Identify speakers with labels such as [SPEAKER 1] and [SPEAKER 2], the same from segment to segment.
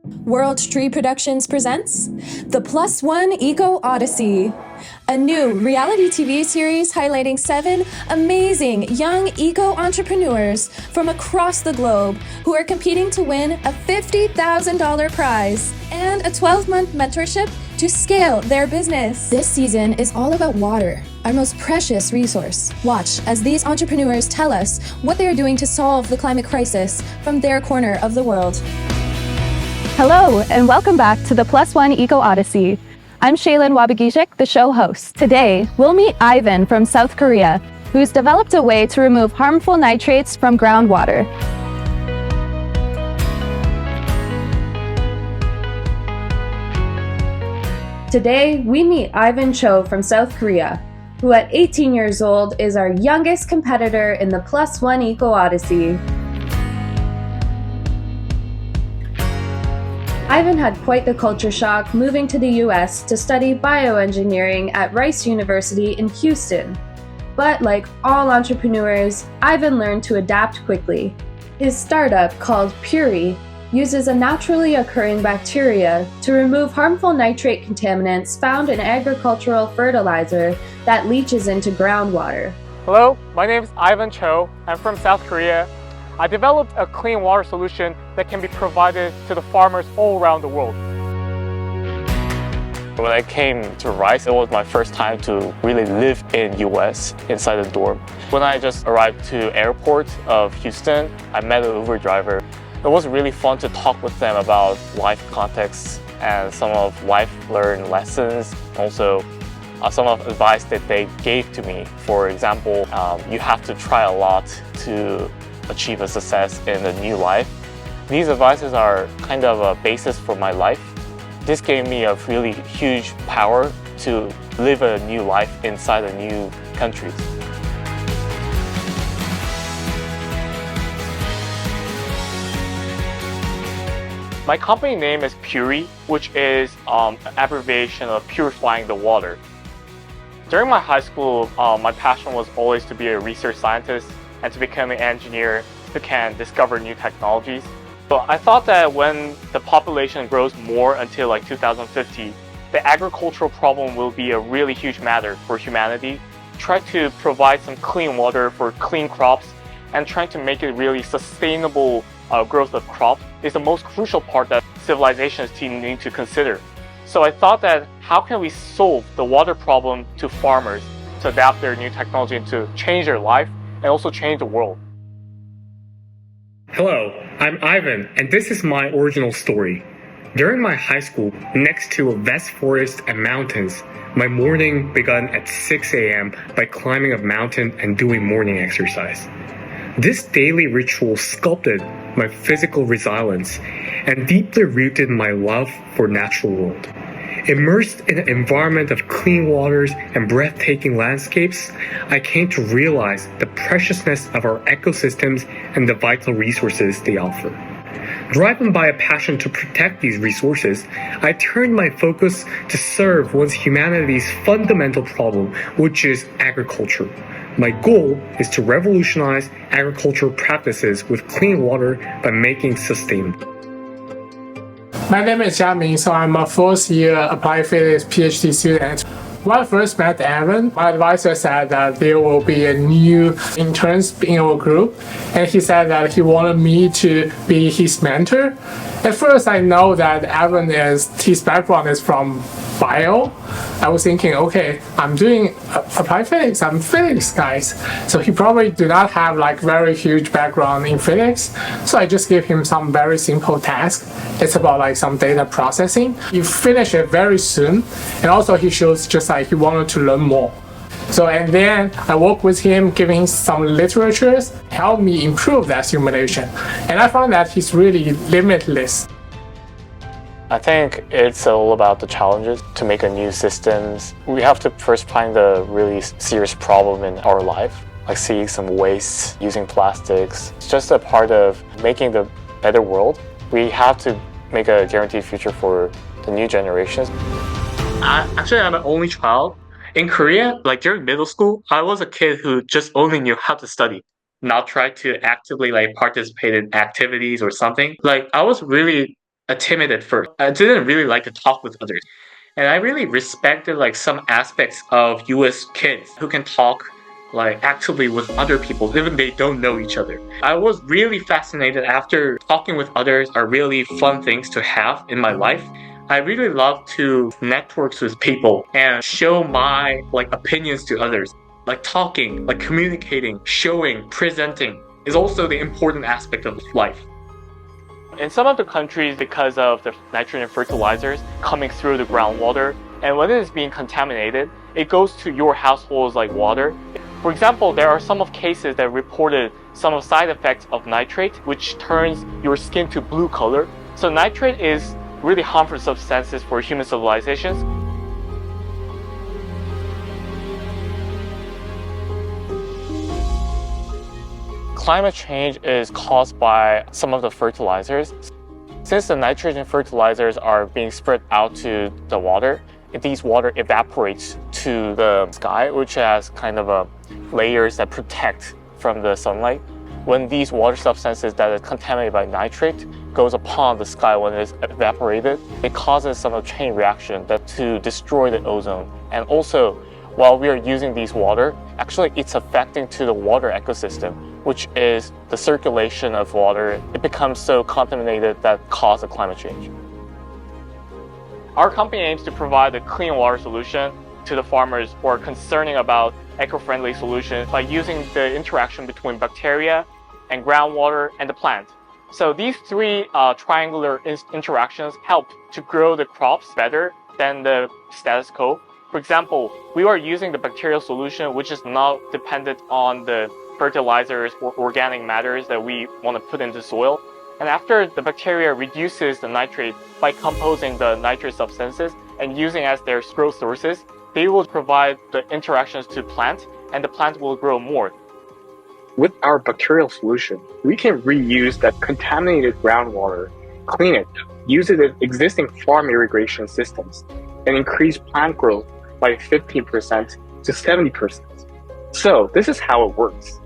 [SPEAKER 1] World Tree Productions presents the Plus One Eco Odyssey, a new reality TV series highlighting 7 amazing young eco entrepreneurs from across the globe who are competing to win a $50,000 prize and a 12-month mentorship to scale their business. This season is all about water, our most precious resource. Watch as these entrepreneurs tell us what they are doing to solve the climate crisis from their corner of the world.
[SPEAKER 2] Hello, and welcome back to the Plus One Eco Odyssey. I'm Shaylin Wabagijik, the show host. Today, we'll meet Ivan from South Korea, who's developed a way to remove harmful nitrates from groundwater. Today, we meet Ivan Cho from South Korea, who at 18 years old is our youngest competitor in the Plus One Eco Odyssey. Ivan had quite the culture shock moving to the US to study bioengineering at Rice University in Houston. But like all entrepreneurs, Ivan learned to adapt quickly. His startup, called Puri, uses a naturally occurring bacteria to remove harmful nitrate contaminants found in agricultural fertilizer that leaches into groundwater.
[SPEAKER 3] Hello, my name is Ivan Cho. I'm from South Korea. I developed a clean water solution that can be provided to the farmers all around the world.
[SPEAKER 4] When I came to Rice, it was my first time to really live in US inside the dorm. When I just arrived to airport of Houston, I met an Uber driver. It was really fun to talk with them about life context and some of life learned lessons. Also, some of the advice that they gave to me. For example, you have to try a lot to achieve a success in a new life. These advices are kind of a basis for my life. This gave me a really huge power to live a new life inside a new country.
[SPEAKER 3] My company name is Puri, which is an abbreviation of purifying the water. During my high school, my passion was always to be a research scientist and to become an engineer who can discover new technologies. So I thought that when the population grows more until like 2050, the agricultural problem will be a really huge matter for humanity. Try to provide some clean water for clean crops and trying to make it really sustainable growth of crops is the most crucial part that civilizations need to consider. So I thought that how can we solve the water problem to farmers to adapt their new technology and to change their life and also change the world.
[SPEAKER 5] Hello, I'm Ivan, and this is my original story. During my high school, next to a vast forest and mountains, my morning began at 6 a.m. by climbing a mountain and doing morning exercise. This daily ritual sculpted my physical resilience and deeply rooted my love for natural world. Immersed in an environment of clean waters and breathtaking landscapes, I came to realize the preciousness of our ecosystems and the vital resources they offer. Driven by a passion to protect these resources, I turned my focus to serve once humanity's fundamental problem, which is agriculture. My goal is to revolutionize agricultural practices with clean water by making it sustainable.
[SPEAKER 6] My name is Jiaming, so I'm a fourth year applied physics PhD student. When I first met Evan, my advisor said that there will be a new interns in our group, and he said that he wanted me to be his mentor. At first, I know that his background is from bio. I was thinking, okay, I'm doing applied physics, I'm physics guys. So he probably do not have like very huge background in physics. So I just gave him some very simple task. It's about like some data processing. He finished it very soon. And also he shows just like he wanted to learn more. So, and then I worked with him, giving some literatures, helped me improve that simulation. And I found that he's really limitless.
[SPEAKER 4] I think it's all about the challenges to make a new systems. We have to first find the really serious problem in our life, like seeing some waste, using plastics. It's just a part of making the better world. We have to make a guaranteed future for the new generations.
[SPEAKER 3] Actually, I'm an only child. In Korea, like during middle school, I was a kid who just only knew how to study, not try to actively like participate in activities or something. Like I was really
[SPEAKER 5] timid at first. I didn't really like to talk with others. And I really respected like some aspects of US kids who can talk like actively with other people, even they don't know each other. I was really fascinated after talking with others are really fun things to have in my life. I really love to network with people and show my like opinions to others. Like talking, like communicating, showing, presenting is also the important aspect of life.
[SPEAKER 3] In some of the countries, because of the nitrogen fertilizers coming through the groundwater, and when it is being contaminated, it goes to your household's like water. For example, there are some of cases that reported some of side effects of nitrate, which turns your skin to blue color. So nitrate is really harmful substances for human civilizations.
[SPEAKER 4] Climate change is caused by some of the fertilizers. Since the nitrogen fertilizers are being spread out to the water, these water evaporates to the sky, which has kind of layers that protect from the sunlight. When these water substances that are contaminated by nitrate goes upon the sky when it is evaporated, it causes some chain reaction to destroy the ozone. And also, while we are using these water, actually it's affecting to the water ecosystem, which is the circulation of water. It becomes so contaminated that causes climate change.
[SPEAKER 3] Our company aims to provide a clean water solution to the farmers who are concerning about eco-friendly solutions by using the interaction between bacteria and groundwater and the plant. So these three triangular interactions help to grow the crops better than the status quo. For example, we are using the bacterial solution, which is not dependent on the fertilizers or organic matters that we want to put into soil. And after the bacteria reduces the nitrate by composing the nitrate substances and using as their growth sources, they will provide the interactions to plant, and the plant will grow more.
[SPEAKER 5] With our bacterial solution, we can reuse that contaminated groundwater, clean it, use it in existing farm irrigation systems, and increase plant growth by 15% to 70%. So this is how it works.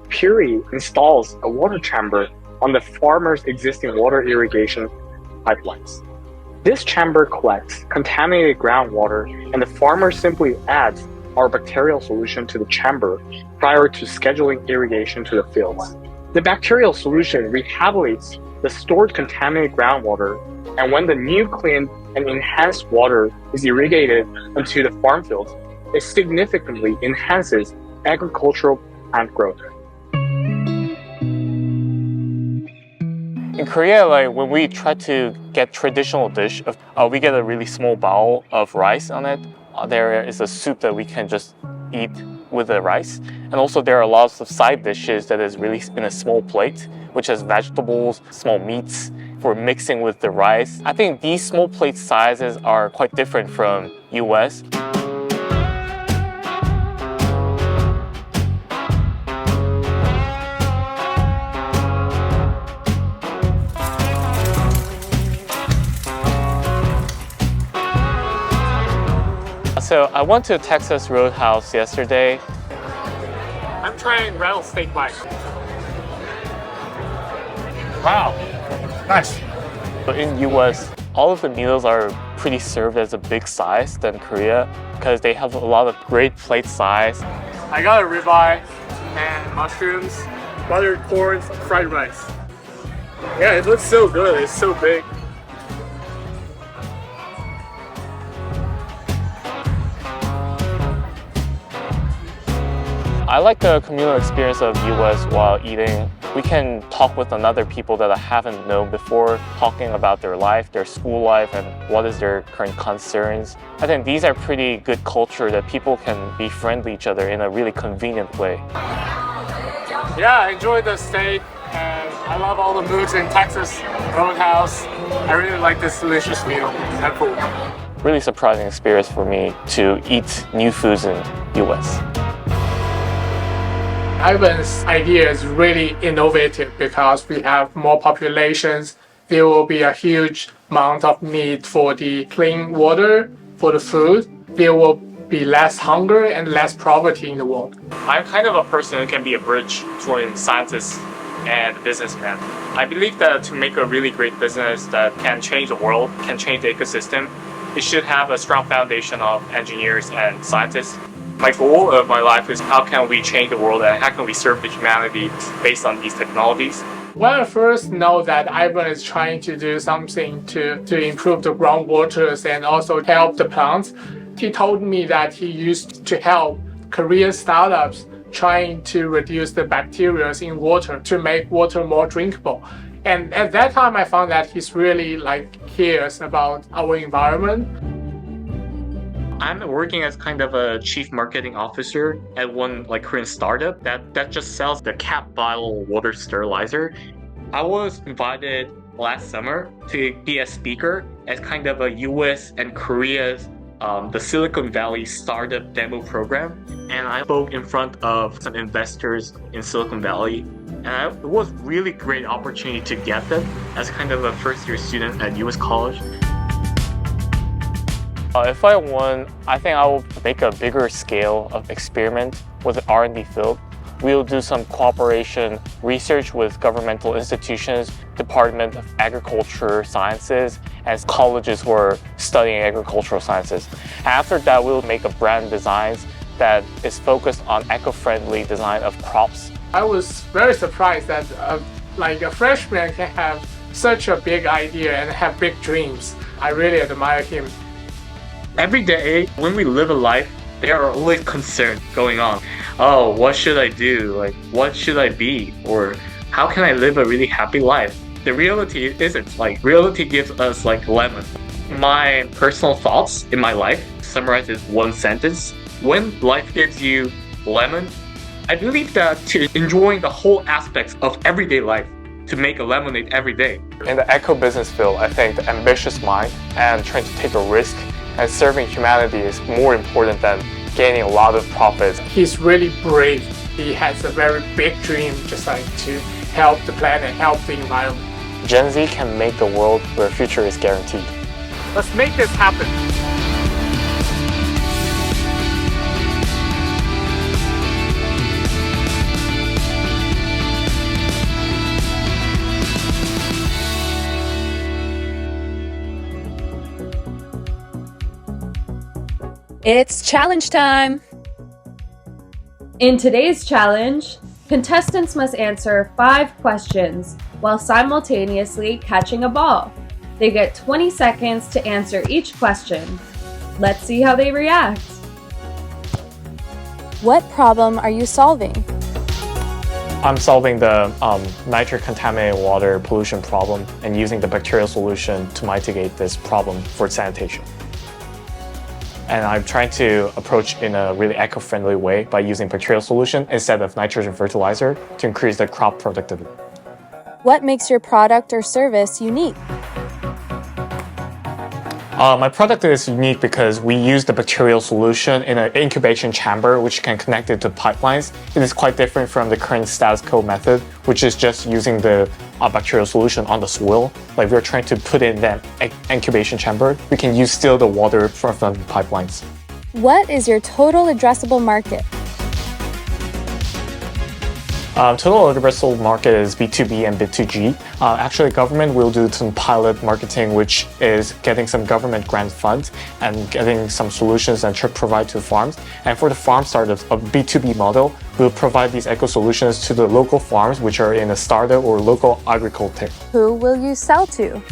[SPEAKER 5] Puri installs a water chamber on the farmer's existing water irrigation pipelines. This chamber collects contaminated groundwater, and the farmer simply adds our bacterial solution to the chamber prior to scheduling irrigation to the fields. The bacterial solution rehabilitates the stored contaminated groundwater, and when the new clean and enhanced water is irrigated into the farm fields, it significantly enhances agricultural plant growth.
[SPEAKER 4] In Korea, like when we try to get traditional dish, we get a really small bowl of rice on it. There is a soup that we can just eat with the rice. And also there are lots of side dishes that is really in a small plate, which has vegetables, small meats for mixing with the rice. I think these small plate sizes are quite different from US. So I went to Texas Roadhouse yesterday.
[SPEAKER 6] I'm trying rattlesnake bite.
[SPEAKER 5] Wow, nice.
[SPEAKER 4] But in US, all of the meals are pretty served as a big size than Korea because they have a lot of great plate size.
[SPEAKER 6] I got a ribeye and mushrooms, buttered corn, fried rice. Yeah, it looks so good. It's so big.
[SPEAKER 4] I like the communal experience of US while eating. We can talk with other people that I haven't known before, talking about their life, their school life, and what is their current concerns. I think these are pretty good culture that people can befriend each other in a really convenient way.
[SPEAKER 6] Yeah, I enjoyed the steak, and I love all the moods in Texas Roadhouse. I really like this delicious meal and food.
[SPEAKER 4] Really surprising experience for me to eat new foods in US.
[SPEAKER 6] Ivan's idea is really innovative because we have more populations. There will be a huge amount of need for the clean water, for the food. There will be less hunger and less poverty in the world.
[SPEAKER 3] I'm kind of a person who can be a bridge between scientists and businessman. I believe that to make a really great business that can change the world, can change the ecosystem, it should have a strong foundation of engineers and scientists. My goal of my life is how can we change the world and how can we serve the humanity based on these technologies.
[SPEAKER 6] When I first know that Ivan is trying to do something to improve the groundwaters and also help the plants, he told me that he used to help Korean startups trying to reduce the bacteria in water to make water more drinkable. And at that time, I found that he's really cares about our environment.
[SPEAKER 3] I'm working as kind of a chief marketing officer at one Korean startup that just sells the cap bottle water sterilizer. I was invited last summer to be a speaker as kind of a US and Korea's the Silicon Valley startup demo program. And I spoke in front of some investors in Silicon Valley. And it was really great opportunity to get them as kind of a first-year student at US college.
[SPEAKER 4] If I won, I think I will make a bigger scale of experiment with the R&D field. We'll do some cooperation research with governmental institutions, Department of Agriculture Sciences, and colleges who are studying agricultural sciences. After that, we'll make a brand designs that is focused on eco-friendly design of crops.
[SPEAKER 6] I was very surprised that a freshman can have such a big idea and have big dreams. I really admire him.
[SPEAKER 3] Every day, when we live a life, there are always concerns going on. Oh, what should I do? What should I be? Or how can I live a really happy life? The reality isn't. Reality gives us lemon. My personal thoughts in my life summarized in one sentence. When life gives you lemon, I believe that to enjoying the whole aspects of everyday life, to make a lemonade every day.
[SPEAKER 4] In the eco-business field, I think the ambitious mind and trying to take a risk and serving humanity is more important than gaining a lot of profits.
[SPEAKER 6] He's really brave. He has a very big dream, just to help the planet, help the environment.
[SPEAKER 4] Gen Z can make the world where future is guaranteed.
[SPEAKER 6] Let's make this happen.
[SPEAKER 1] It's challenge time!
[SPEAKER 2] In today's challenge, contestants must answer 5 questions while simultaneously catching a ball. They get 20 seconds to answer each question. Let's see how they react.
[SPEAKER 1] What problem are you solving?
[SPEAKER 4] I'm solving the nitrogen-contaminated water pollution problem and using the bacterial solution to mitigate this problem for sanitation. And I'm trying to approach in a really eco-friendly way by using bacterial solution instead of nitrogen fertilizer to increase the crop productivity.
[SPEAKER 1] What makes your product or service unique?
[SPEAKER 4] My product is unique because we use the bacterial solution in an incubation chamber which can connect it to pipelines. It is quite different from the current status quo method, which is just using the bacterial solution on the soil. We're trying to put in that incubation chamber. We can use still the water from the pipelines.
[SPEAKER 1] What is your total addressable market?
[SPEAKER 4] Total addressable market is B2B and B2G. Actually, government will do some pilot marketing, which is getting some government grant funds and getting some solutions and provide to farms. And for the farm startups, a B2B model will provide these eco solutions to the local farms, which are in a startup or local agriculture.
[SPEAKER 1] Who will you sell to?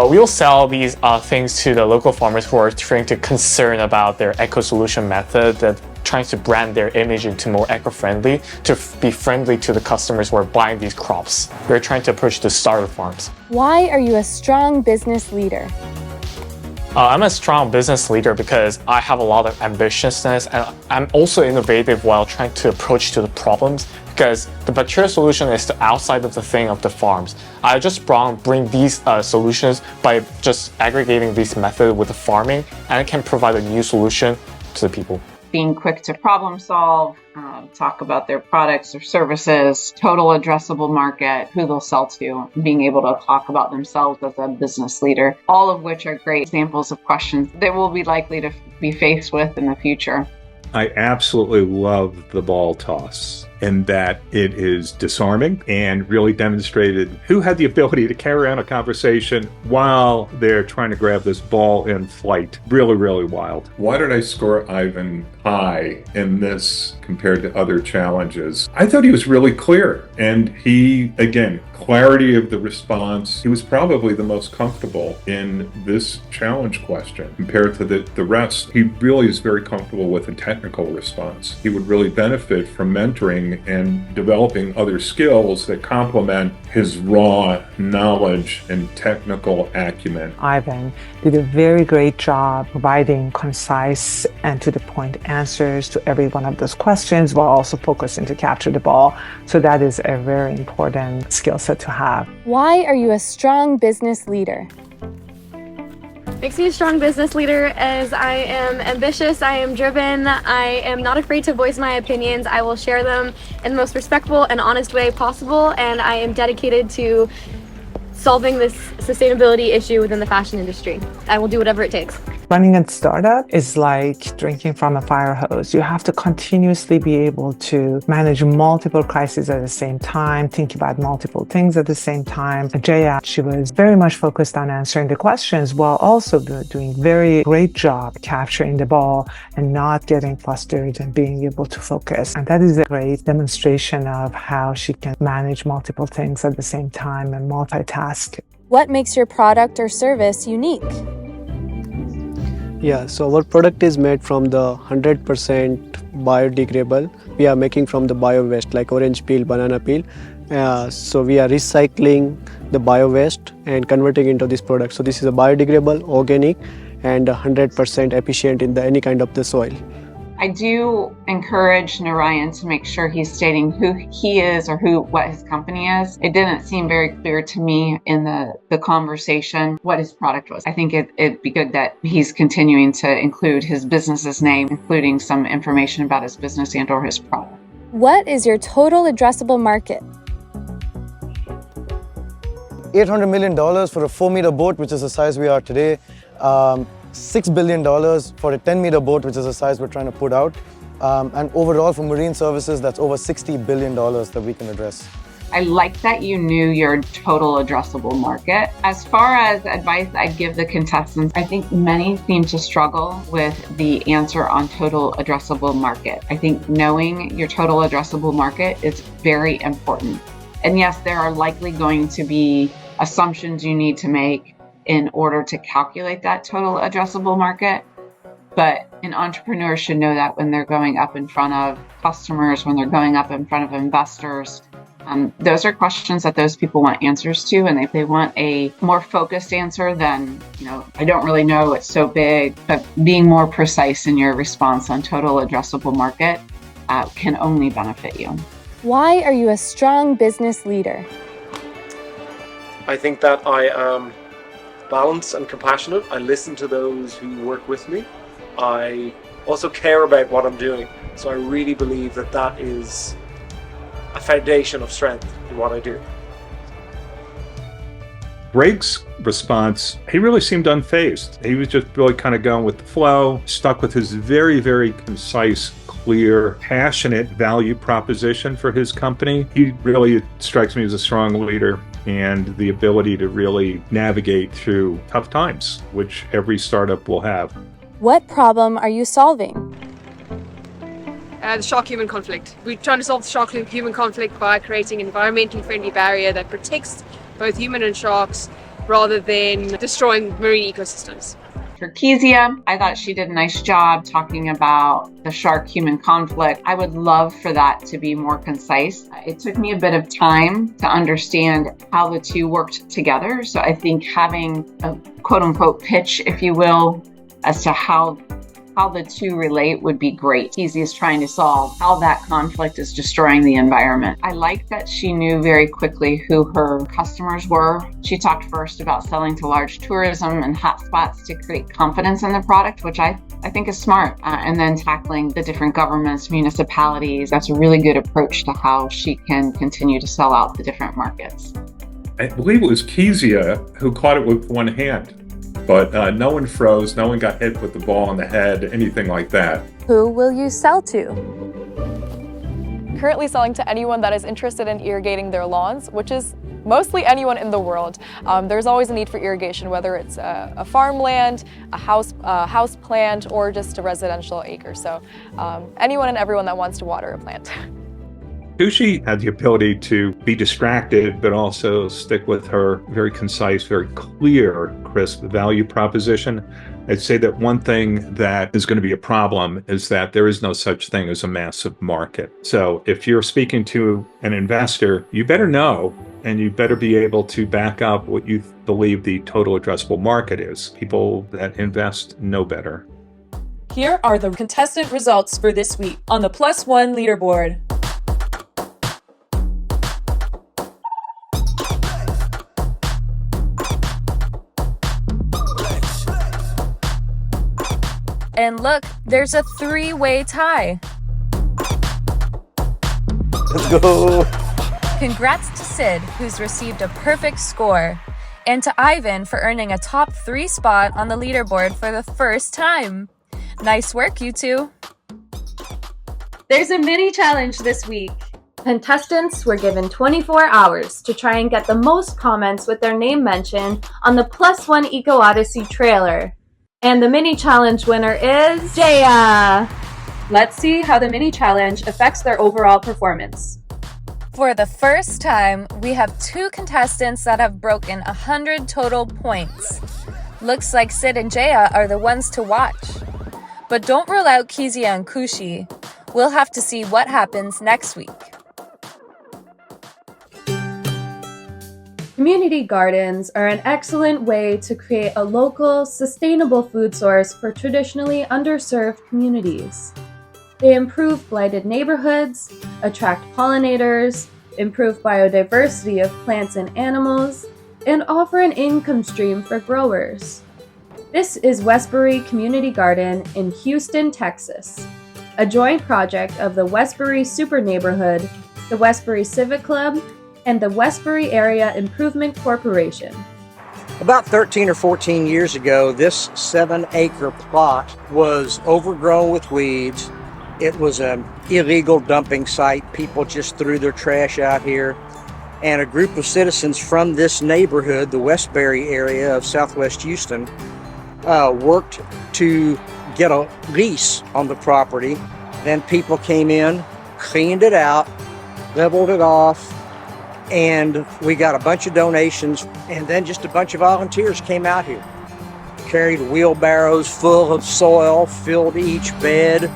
[SPEAKER 4] We'll sell these things to the local farmers who are trying to concern about their eco solution method, that trying to brand their image into more eco-friendly, to be friendly to the customers who are buying these crops. We're trying to approach the starter farms.
[SPEAKER 1] Why are you a strong business leader?
[SPEAKER 4] I'm a strong business leader because I have a lot of ambitiousness and I'm also innovative while trying to approach to the problems, because the bacterial solution is the outside of the thing of the farms. I just bring these solutions by just aggregating this method with the farming, and it can provide a new solution to the people.
[SPEAKER 7] Being quick to problem solve, talk about their products or services, total addressable market, who they'll sell to, being able to talk about themselves as a business leader, all of which are great examples of questions that we'll be likely to be faced with in the future.
[SPEAKER 8] I absolutely love the ball toss in that it is disarming and really demonstrated who had the ability to carry on a conversation while they're trying to grab this ball in flight. Really, really wild.
[SPEAKER 9] Why did I score Ivan high in this compared to other challenges? I thought he was really clear, and he, again, clarity of the response. He was probably the most comfortable in this challenge question compared to the rest. He really is very comfortable with a technical response. He would really benefit from mentoring and developing other skills that complement his raw knowledge and technical acumen.
[SPEAKER 10] Ivan did a very great job providing concise and to the point answers to every one of those questions while also focusing to capture the ball. So that is a very important skill set to have.
[SPEAKER 1] Why are you a strong business leader?
[SPEAKER 11] Makes me a strong business leader as I am ambitious, I am driven, I am not afraid to voice my opinions. I will share them in the most respectful and honest way possible, and I am dedicated to solving this sustainability issue within the fashion industry. I will do whatever it takes.
[SPEAKER 10] Running a startup is like drinking from a fire hose. You have to continuously be able to manage multiple crises at the same time, think about multiple things at the same time. Jaya, she was very much focused on answering the questions while also doing very great job capturing the ball and not getting flustered and being able to focus. And that is a great demonstration of how she can manage multiple things at the same time and multitask.
[SPEAKER 1] What makes your product or service unique?
[SPEAKER 12] Yeah, so our product is made from the 100% biodegradable. We are making from the bio waste like orange peel, banana peel. So we are recycling the bio waste and converting into this product. So this is a biodegradable, organic, and 100% efficient in any kind of the soil.
[SPEAKER 7] I do encourage Narayan to make sure he's stating who he is or what his company is. It didn't seem very clear to me in the conversation what his product was. I think it'd be good that he's continuing to include his business's name, including some information about his business and or his product.
[SPEAKER 1] What is your total addressable market?
[SPEAKER 13] $800 million for a 4-meter boat, which is the size we are today. $6 billion for a 10-meter boat, which is the size we're trying to put out. And overall for marine services, that's over $60 billion that we can address.
[SPEAKER 7] I like that you knew your total addressable market. As far as advice I'd give the contestants, I think many seem to struggle with the answer on total addressable market. I think knowing your total addressable market is very important. And yes, there are likely going to be assumptions you need to make in order to calculate that total addressable market. But an entrepreneur should know that when they're going up in front of customers, when they're going up in front of investors, those are questions that those people want answers to. And if they want a more focused answer, then, I don't really know, it's so big, but being more precise in your response on total addressable market can only benefit you.
[SPEAKER 1] Why are you a strong business leader?
[SPEAKER 14] I think that I am balanced and compassionate. I listen to those who work with me. I also care about what I'm doing. So I really believe that that is a foundation of strength in what I do.
[SPEAKER 8] Greg's response, he really seemed unfazed. He was just really kind of going with the flow, stuck with his very, very concise, clear, passionate value proposition for his company. He really strikes me as a strong leader and the ability to really navigate through tough times, which every startup will have.
[SPEAKER 1] What problem are you solving?
[SPEAKER 15] The shark-human conflict. We're trying to solve the shark-human conflict by creating an environmentally friendly barrier that protects both human and sharks rather than destroying marine ecosystems.
[SPEAKER 7] For Kezia, I thought she did a nice job talking about the shark-human conflict. I would love for that to be more concise. It took me a bit of time to understand how the two worked together. So I think having a quote-unquote pitch, if you will, as to how the two relate would be great. Kezia is trying to solve how that conflict is destroying the environment. I like that she knew very quickly who her customers were. She talked first about selling to large tourism and hotspots to create confidence in the product, which I think is smart. And then tackling the different governments, municipalities. That's a really good approach to how she can continue to sell out the different markets.
[SPEAKER 9] I believe it was Kezia who caught it with one hand. But no one froze, no one got hit with the ball on the head, anything like that.
[SPEAKER 1] Who will you sell to?
[SPEAKER 16] Currently selling to anyone that is interested in irrigating their lawns, which is mostly anyone in the world. There's always a need for irrigation, whether it's a farmland, a house plant, or just a residential acre. So anyone and everyone that wants to water a plant.
[SPEAKER 8] Kushi had the ability to be distracted, but also stick with her very concise, very clear, crisp value proposition. I'd say that one thing that is going to be a problem is that there is no such thing as a massive market. So if you're speaking to an investor, you better know, and you better be able to back up what you believe the total addressable market is. People that invest know better.
[SPEAKER 1] Here are the contestant results for this week on the Plus One leaderboard. And look, there's a three-way tie.
[SPEAKER 13] Let's go.
[SPEAKER 1] Congrats to Sid, who's received a perfect score, and to Ivan for earning a top 3 spot on the leaderboard for the first time. Nice work, you two.
[SPEAKER 2] There's a mini challenge this week. Contestants were given 24 hours to try and get the most comments with their name mentioned on the Plus One Eco Odyssey trailer. And the mini challenge winner is Jaya. Let's see how the mini challenge affects their overall performance.
[SPEAKER 1] For the first time, we have 2 contestants that have broken 100 total points. Looks like Sid and Jaya are the ones to watch. But don't rule out Kezia and Kushi. We'll have to see what happens next week.
[SPEAKER 2] Community gardens are an excellent way to create a local, sustainable food source for traditionally underserved communities. They improve blighted neighborhoods, attract pollinators, improve biodiversity of plants and animals, and offer an income stream for growers. This is Westbury Community Garden in Houston, Texas, a joint project of the Westbury Super Neighborhood, the Westbury Civic Club, and the Westbury Area Improvement Corporation.
[SPEAKER 17] About 13 or 14 years ago, this 7-acre plot was overgrown with weeds. It was an illegal dumping site. People just threw their trash out here. And a group of citizens from this neighborhood, the Westbury area of Southwest Houston, worked to get a lease on the property. Then people came in, cleaned it out, leveled it off, and we got a bunch of donations, and then just a bunch of volunteers came out here. Carried wheelbarrows full of soil, filled each bed.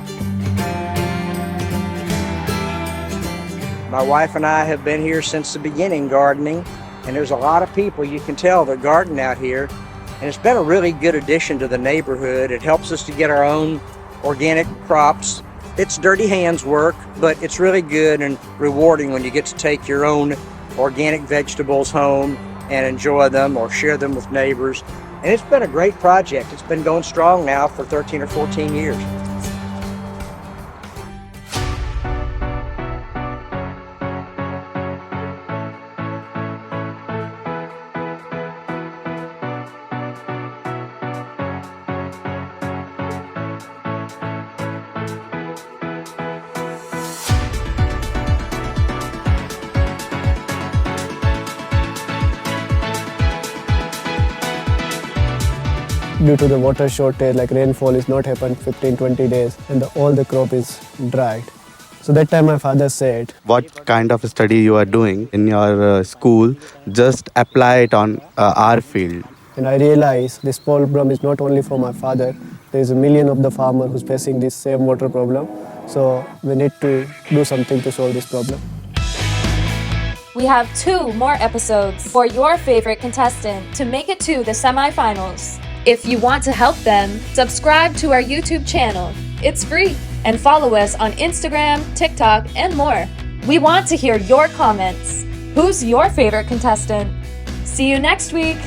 [SPEAKER 17] My wife and I have been here since the beginning gardening, and there's a lot of people, you can tell, that garden out here, and it's been a really good addition to the neighborhood. It helps us to get our own organic crops. It's dirty hands work, but it's really good and rewarding when you get to take your own organic vegetables home and enjoy them or share them with neighbors. And it's been a great project. It's been going strong now for 13 or 14 years.
[SPEAKER 12] Due to the water shortage, like rainfall is not happened 15-20 days, and all the crop is dried. So that time my father said,
[SPEAKER 18] what kind of study you are doing in your school, just apply it on our field.
[SPEAKER 12] And I realized this problem is not only for my father, there is a million of the farmers who's facing this same water problem. So we need to do something to solve this problem.
[SPEAKER 1] We have 2 more episodes for your favorite contestant to make it to the semifinals. If you want to help them, subscribe to our YouTube channel. It's free. And follow us on Instagram, TikTok, and more. We want to hear your comments. Who's your favorite contestant? See you next week.